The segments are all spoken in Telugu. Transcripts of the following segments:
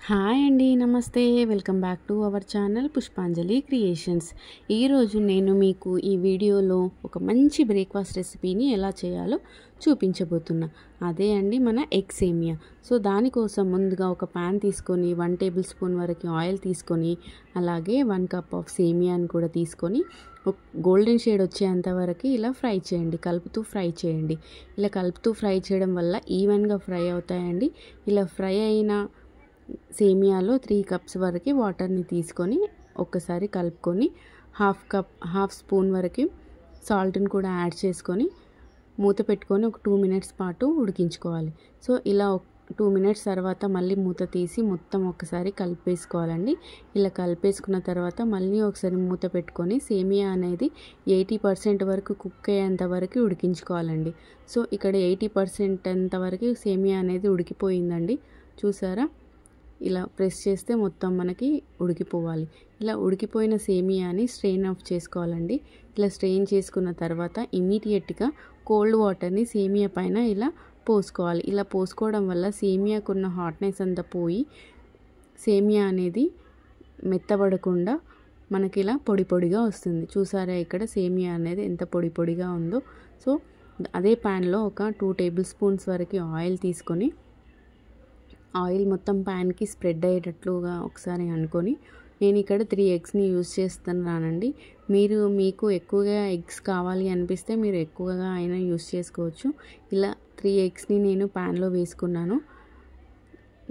హాయ్ అండి, నమస్తే. Welcome back to our channel పుష్పాంజలి క్రియేషన్స్. ఈరోజు నేను మీకు ఈ వీడియోలో ఒక మంచి బ్రేక్ఫాస్ట్ రెసిపీని ఎలా చేయాలో చూపించబోతున్నా. అదే అండి మన ఎగ్ సేమియా. సో దానికోసం ముందుగా ఒక ప్యాన్ తీసుకొని 1 టేబుల్ స్పూన్ వరకు ఆయిల్ తీసుకొని, అలాగే 1 కప్ ఆఫ్ సేమియాని కూడా తీసుకొని గోల్డెన్ షేడ్ వచ్చేంత వరకు ఇలా ఫ్రై చేయండి. కలుపుతూ ఫ్రై చేయండి. ఇలా కలుపుతూ ఫ్రై చేయడం వల్ల ఈవెన్గా ఫ్రై అవుతాయండి. ఇలా ఫ్రై అయిన సేమియాలో 3 కప్స్ వరకు వాటర్ని తీసుకొని ఒక్కసారి కలుపుకొని హాఫ్ స్పూన్ వరకు సాల్ట్ని కూడా యాడ్ చేసుకొని మూత పెట్టుకొని ఒక 2 మినిట్స్ పాటు ఉడికించుకోవాలి. సో ఇలా 2 మినిట్స్ తర్వాత మళ్ళీ మూత తీసి మొత్తం ఒకసారి కలిపేసుకోవాలండి. ఇలా కలిపేసుకున్న తర్వాత మళ్ళీ ఒకసారి మూత పెట్టుకొని సేమియా అనేది 80% వరకు కుక్ అయ్యేంత వరకు ఉడికించుకోవాలండి. సో ఇక్కడ 80% అంతవరకు సేమియా అనేది ఉడికిపోయిందండి. చూసారా? ఇలా ప్రెస్ చేస్తే మొత్తం మనకి ఉడికిపోవాలి. ఇలా ఉడికిపోయిన సేమియాని స్ట్రెయిన్ ఆఫ్ చేసుకోవాలండి. ఇలా స్ట్రెయిన్ చేసుకున్న తర్వాత ఇమీడియట్గా కోల్డ్ వాటర్ని సేమియా పైన ఇలా పోసుకోవాలి. ఇలా పోసుకోవడం వల్ల సేమియాకున్న హాట్నెస్ అంతా పోయి సేమియా అనేది మెత్తబడకుండా మనకి ఇలా పొడి పొడిగా వస్తుంది. చూసారా ఇక్కడ సేమియా అనేది ఎంత పొడి పొడిగా ఉందో. సో అదే ప్యాన్లో ఒక 2 టేబుల్ స్పూన్స్ వరకు ఆయిల్ తీసుకొని ఆయిల్ మొత్తం ప్యాన్కి స్ప్రెడ్ అయ్యేటట్లుగా ఒకసారి అనుకొని, నేను ఇక్కడ 3 ఎగ్స్ని యూజ్ చేస్తున్నానండి. మీకు ఎక్కువగా ఎగ్స్ కావాలి అనిపిస్తే మీరు ఎక్కువగా అయినా యూజ్ చేసుకోవచ్చు. ఇలా 3 ఎగ్స్ని నేను ప్యాన్లో వేసుకున్నాను.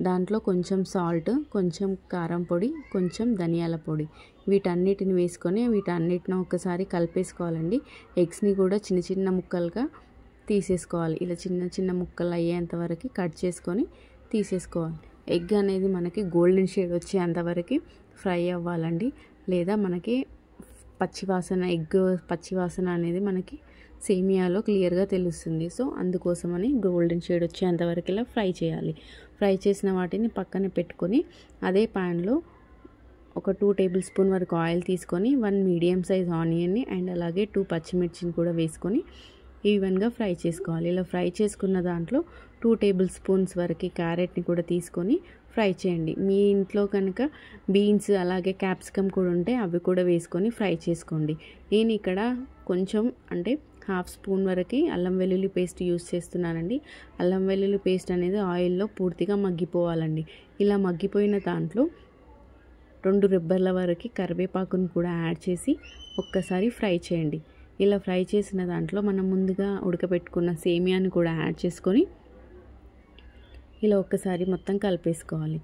దాంట్లో కొంచెం సాల్ట్, కొంచెం కారం పొడి, కొంచెం ధనియాల పొడి, వీటన్నిటిని వేసుకొని వీటన్నిటిని ఒకసారి కలిపేసుకోవాలండి. ఎగ్స్ని కూడా చిన్న చిన్న ముక్కలుగా తీసేసుకోవాలి. ఇలా చిన్న చిన్న ముక్కలు అయ్యేంత వరకు కట్ చేసుకొని తీసేసుకోవాలి. ఎగ్ అనేది మనకి గోల్డెన్ షేడ్ వచ్చేంతవరకు ఫ్రై అవ్వాలండి. లేదా మనకి పచ్చివాసన అనేది మనకి సేమియాలో క్లియర్గా తెలుస్తుంది. సో అందుకోసమని గోల్డెన్ షేడ్ వచ్చేంతవరకు ఇలా ఫ్రై చేయాలి. ఫ్రై చేసిన వాటిని పక్కన పెట్టుకొని అదే ప్యాన్లో ఒక 2 టేబుల్ స్పూన్ వరకు ఆయిల్ తీసుకొని 1 మీడియం సైజ్ ఆనియన్ని అండ్ అలాగే 2 పచ్చిమిర్చిని కూడా వేసుకొని ఈవెన్గా ఫ్రై చేసుకోవాలి. ఇలా ఫ్రై చేసుకున్న దాంట్లో 2 టేబుల్ స్పూన్స్ వరకు క్యారెట్ని కూడా తీసుకొని ఫ్రై చేయండి. మీ ఇంట్లో కనుక బీన్స్ అలాగే క్యాప్సికమ్ కూడా ఉంటే అవి కూడా వేసుకొని ఫ్రై చేసుకోండి. నేను ఇక్కడ కొంచెం అంటే హాఫ్ స్పూన్ వరకు అల్లం వెల్లుల్లి పేస్ట్ యూస్ చేస్తున్నానండి. అల్లం వెల్లుల్లి పేస్ట్ అనేది ఆయిల్లో పూర్తిగా మగ్గిపోవాలండి. ఇలా మగ్గిపోయిన దాంట్లో 2 రెబ్బల వరకు కరివేపాకును కూడా యాడ్ చేసి ఒక్కసారి ఫ్రై చేయండి. ఇలా ఫ్రై చేసిన దాంట్లో మనం ముందుగా ఉడకబెట్టుకున్న సేమియాని కూడా యాడ్ చేసుకొని ఇలా ఒక్కసారి మొత్తం కలిపేసుకోవాలి.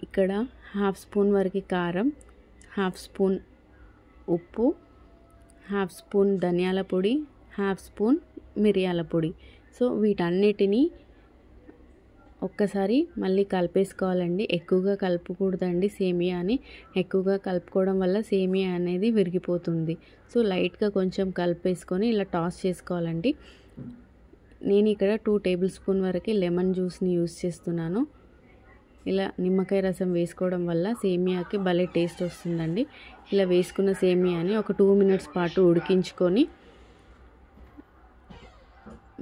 ఇక్కడ హాఫ్ స్పూన్ వరకు కారం, హాఫ్ స్పూన్ ఉప్పు, హాఫ్ స్పూన్ ధనియాల పొడి, హాఫ్ స్పూన్ మిరియాల పొడి. సో వీటన్నిటినీ ఒక్కసారి మళ్ళీ కలిపేసుకోవాలండి. ఎక్కువగా కలుపుకూడదండి సేమియాని. ఎక్కువగా కలుపుకోవడం వల్ల సేమియా అనేది విరిగిపోతుంది. సో లైట్గా కొంచెం కలిపేసుకొని ఇలా టాస్ చేసుకోవాలండి. నేను ఇక్కడ 2 టేబుల్ స్పూన్ వరకు లెమన్ జ్యూస్ని యూస్ చేస్తున్నాను. ఇలా నిమ్మకాయ రసం వేసుకోవడం వల్ల సేమియాకి భలే టేస్ట్ వస్తుందండి. ఇలా వేసుకున్న సేమియాని ఒక 2 మినిట్స్ పాటు ఉడికించుకొని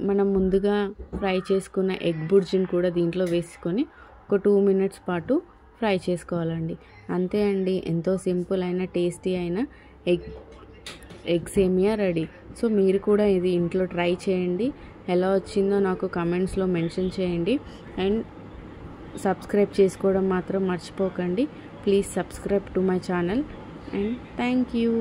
మనం ముందుగా ఫ్రై చేసుకున్న ఎగ్ బుర్జిని కూడా దీంట్లో వేసుకొని ఒక 2 మినిట్స్ పాటు ఫ్రై చేసుకోవాలండి. అంతే అండి, ఎంతో సింపుల్ అయిన టేస్టీ అయిన ఎగ్ సేమియా రెడీ. సో మీరు కూడా ఇది ఇంట్లో ట్రై చేయండి. ఎలా వచ్చిందో నాకు కమెంట్స్లో మెన్షన్ చేయండి. అండ్ సబ్స్క్రైబ్ చేసుకోవడం మాత్రం మర్చిపోకండి. Please subscribe to my channel and thank you.